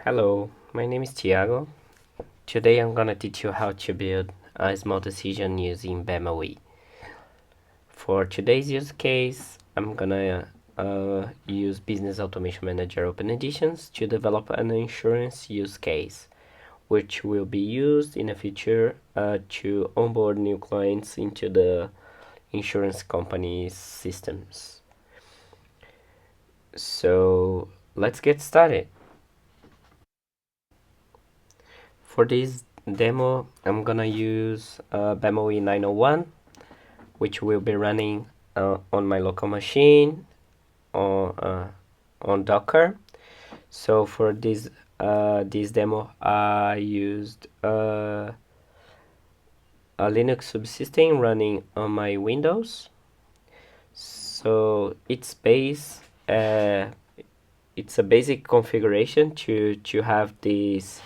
Hello, my name is Thiago. Today I'm gonna teach you how to build a small decision using BAMOE. For today's use case, I'm gonna use Business Automation Manager Open Editions to develop an insurance use case, which will be used in the future to onboard new clients into the insurance company's systems. So let's get started. For this demo, I'm gonna use BAMOE 901, which will be running on my local machine on Docker. So for this demo, I used a Linux subsystem running on my Windows. So it's a basic configuration to have this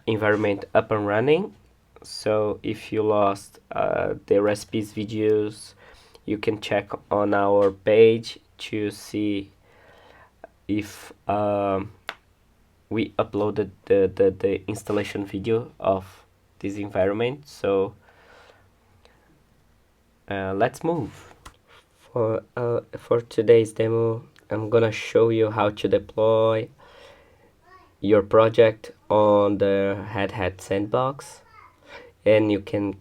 environment up and running. So if you lost the recipes videos, you can check on our page to see if we uploaded the installation video of this environment. So let's move. For today's demo, I'm gonna show you how to deploy your project on the Red Hat Sandbox, and you can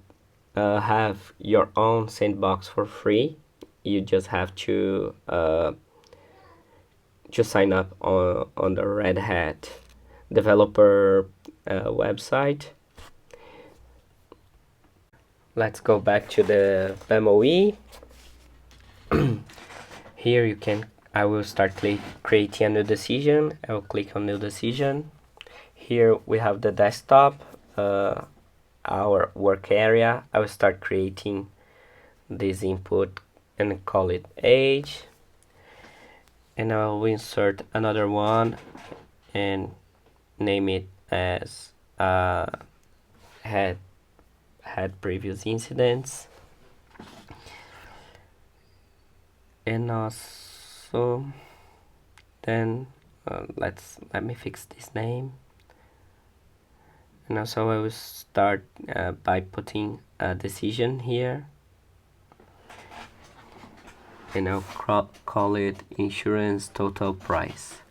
have your own sandbox for free. You just have to sign up on the Red Hat developer website. Let's go back to the BAMOE. Here I will start creating a new decision. I will click on new decision. Here we have the desktop, our work area. I will start creating this input and call it age. And I will insert another one and name it as had previous incidents. And also then let me fix this name. And also I will start by putting a decision here, and I'll call it insurance total price.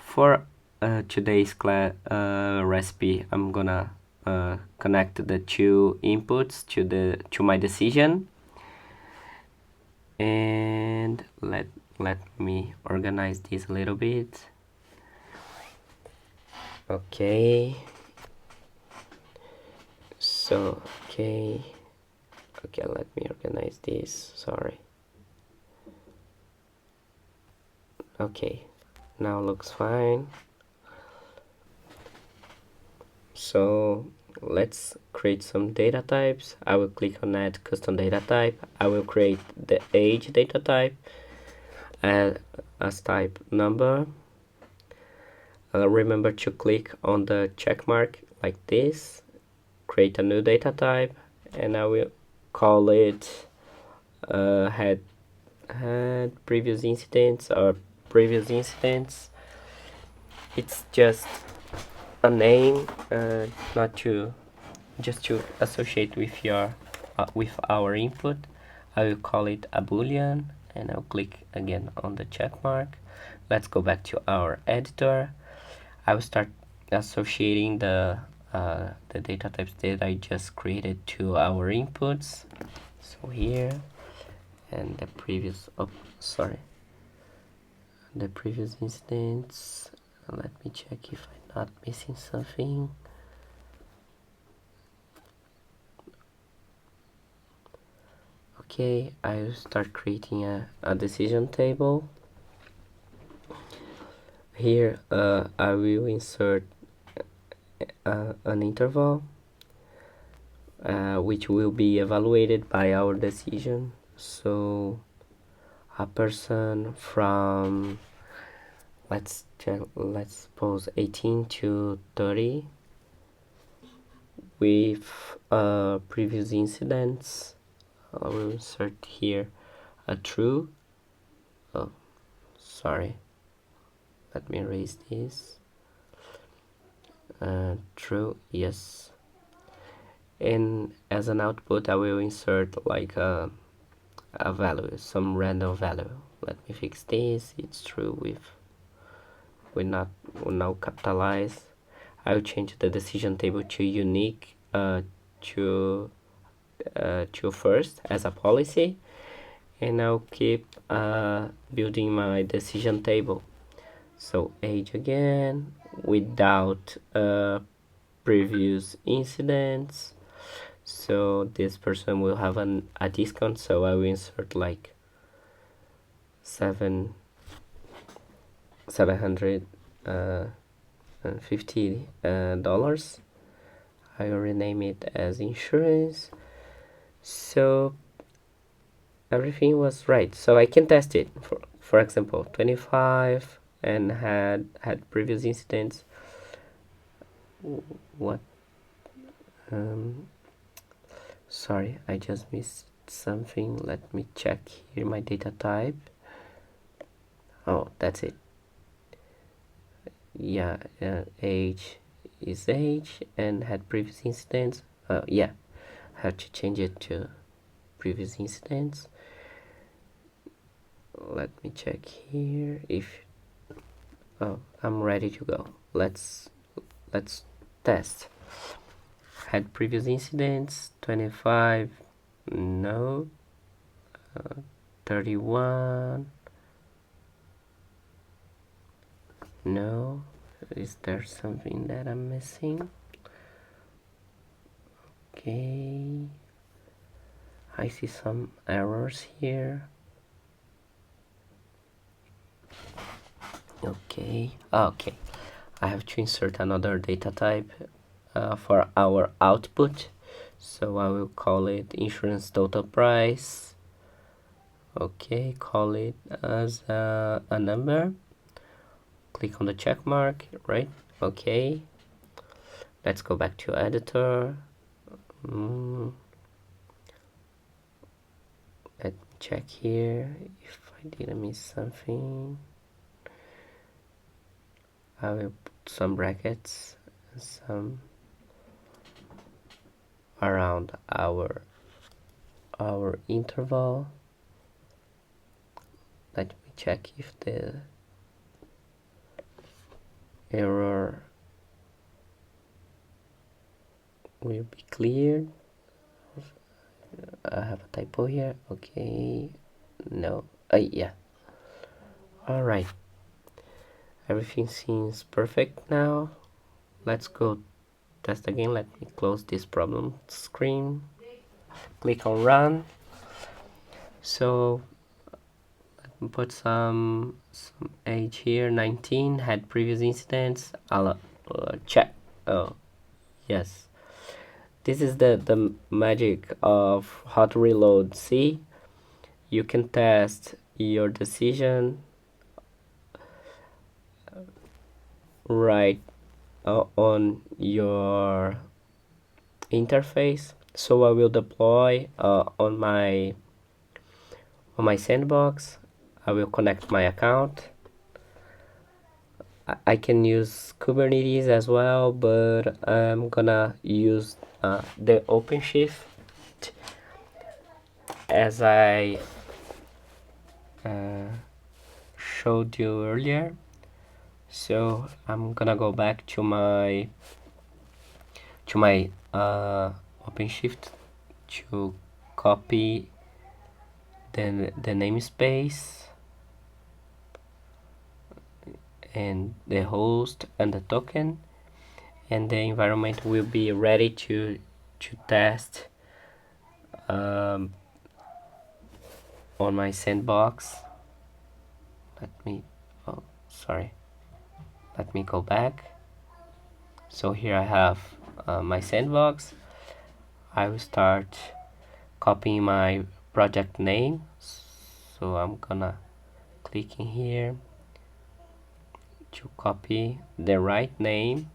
For today's recipe, I'm gonna connect the two inputs to my decision, and let me organize this a little bit. Okay. So okay, let me organize this. Sorry. Okay, now looks fine. So let's create some data types. I will click on add custom data type. I will create the age data type as type number. Remember to click on the check mark like this, create a new data type, and I will call it had previous incidents or previous incidents. It's just a name, not to just to associate with your with our input. I will call it a boolean, and I'll click again on the check mark. Let's go back to our editor. I will start associating the data types that I just created to our inputs. So here, and the previous the previous instance. Let me check if I'm not missing something. Okay, I will start creating a decision table. Here I will insert an interval which will be evaluated by our decision. So a person from let's suppose 18 to 30 with previous incidents. I will insert here a true. Oh, sorry. Let me erase this. True, yes. And as an output, I will insert like a value, some random value. Let me fix this. It's true with now capitalize. I will change the decision table to unique to first as a policy, and I'll keep building my decision table. So age again without previous incidents. So this person will have a discount. So I will insert like 750 dollars. I will rename it as insurance. So everything was right. So I can test it. For example, 25 and had previous incidents. What? Sorry, I just missed something. Let me check here my data type. Oh, that's it. Yeah, age is age and had previous incidents. Yeah, I have to change it to previous incidents. Let me check here if I'm ready to go. Let's test. Had previous incidents. 25 no. 31 no. Is there something that I'm missing? Okay, I see some errors here. Okay, I have to insert another data type for our output, so I will call it insurance total price. Okay, call it as a number. Click on the check mark, right? Okay, let's go back to editor. Let me check here if I didn't miss something. I will put some brackets, some around our interval. Let me check if the error will be cleared. I have a typo here. Okay, no. Yeah. All right. Everything seems perfect now. Let's go test again. Let me close this problem screen. Click on run. So let me put some age here. 19 had previous incidents. I'll check. Oh, yes. This is the magic of hot reload. See, you can test your decision right on your interface. So I will deploy on my sandbox. I will connect my account. I can use Kubernetes as well, but I'm gonna use the OpenShift as I showed you earlier. So I'm gonna go back to my OpenShift to copy the namespace and the host and the token, and the environment will be ready to test on my sandbox. Let me go back. So here I have my sandbox. I will start copying my project name. So I'm gonna click in here to copy the right name.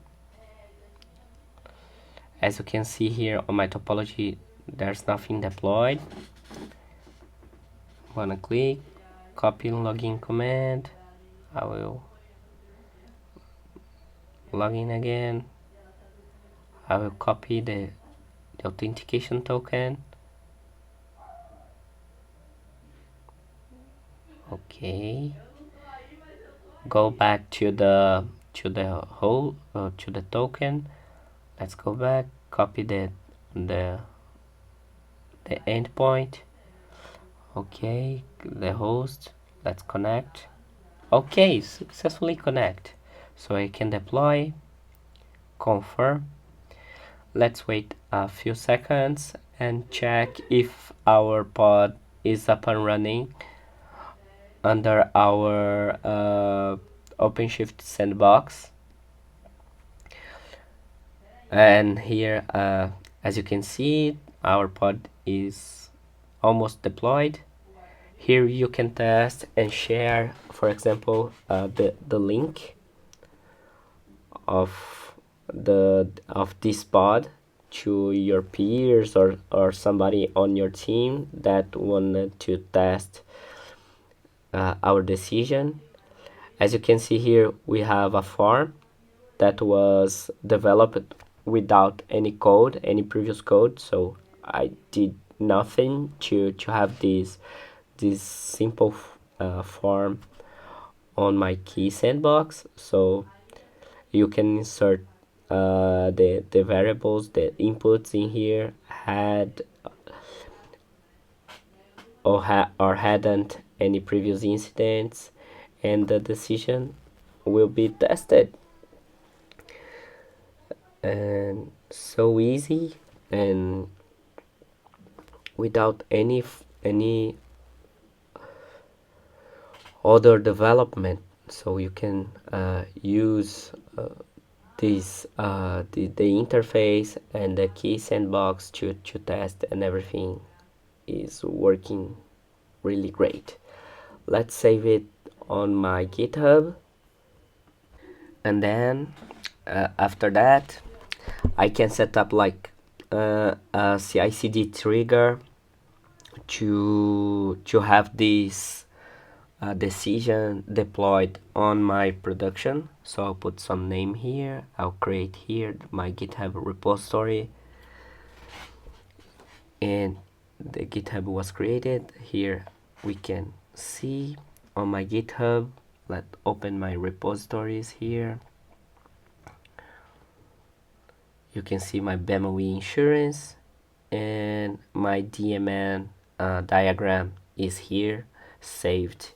As you can see here on my topology, there's nothing deployed. I'm gonna click copy login command. I will log in again. I will copy the authentication token. Okay, go back to the whole to the token. Let's go back, copy the endpoint. Okay, the host. Let's connect. Okay, successfully connect. So I can deploy, confirm. Let's wait a few seconds and check if our pod is up and running under our OpenShift Sandbox. And here, as you can see, our pod is almost deployed. Here you can test and share, for example, the link of this pod to your peers or somebody on your team that wanted to test our decision. As you can see here, we have a form that was developed without any code, any previous code. So I did nothing to have this simple form on my key sandbox. So you can insert the variables, the inputs in here, had or hadn't any previous incidents, and the decision will be tested. And so easy and without any other development. So you can use the interface and the key sandbox to test, and everything is working really great. Let's save it on my GitHub, and then after that I can set up like a CI/CD trigger to have this decision deployed on my production. So I'll put some name here. I'll create here my GitHub repository, and the GitHub was created. Here we can see on my GitHub. Let's open my repositories here. You can see my BAMOE insurance, and my DMN diagram is here saved.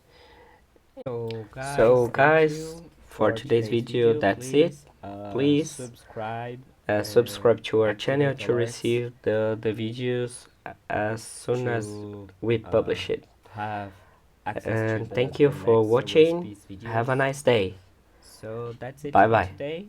So guys, for today's video, that's it. Please subscribe to our channel to receive the videos as soon as we publish it. And thank you for watching. Have a nice day. So that's it Bye for bye. today.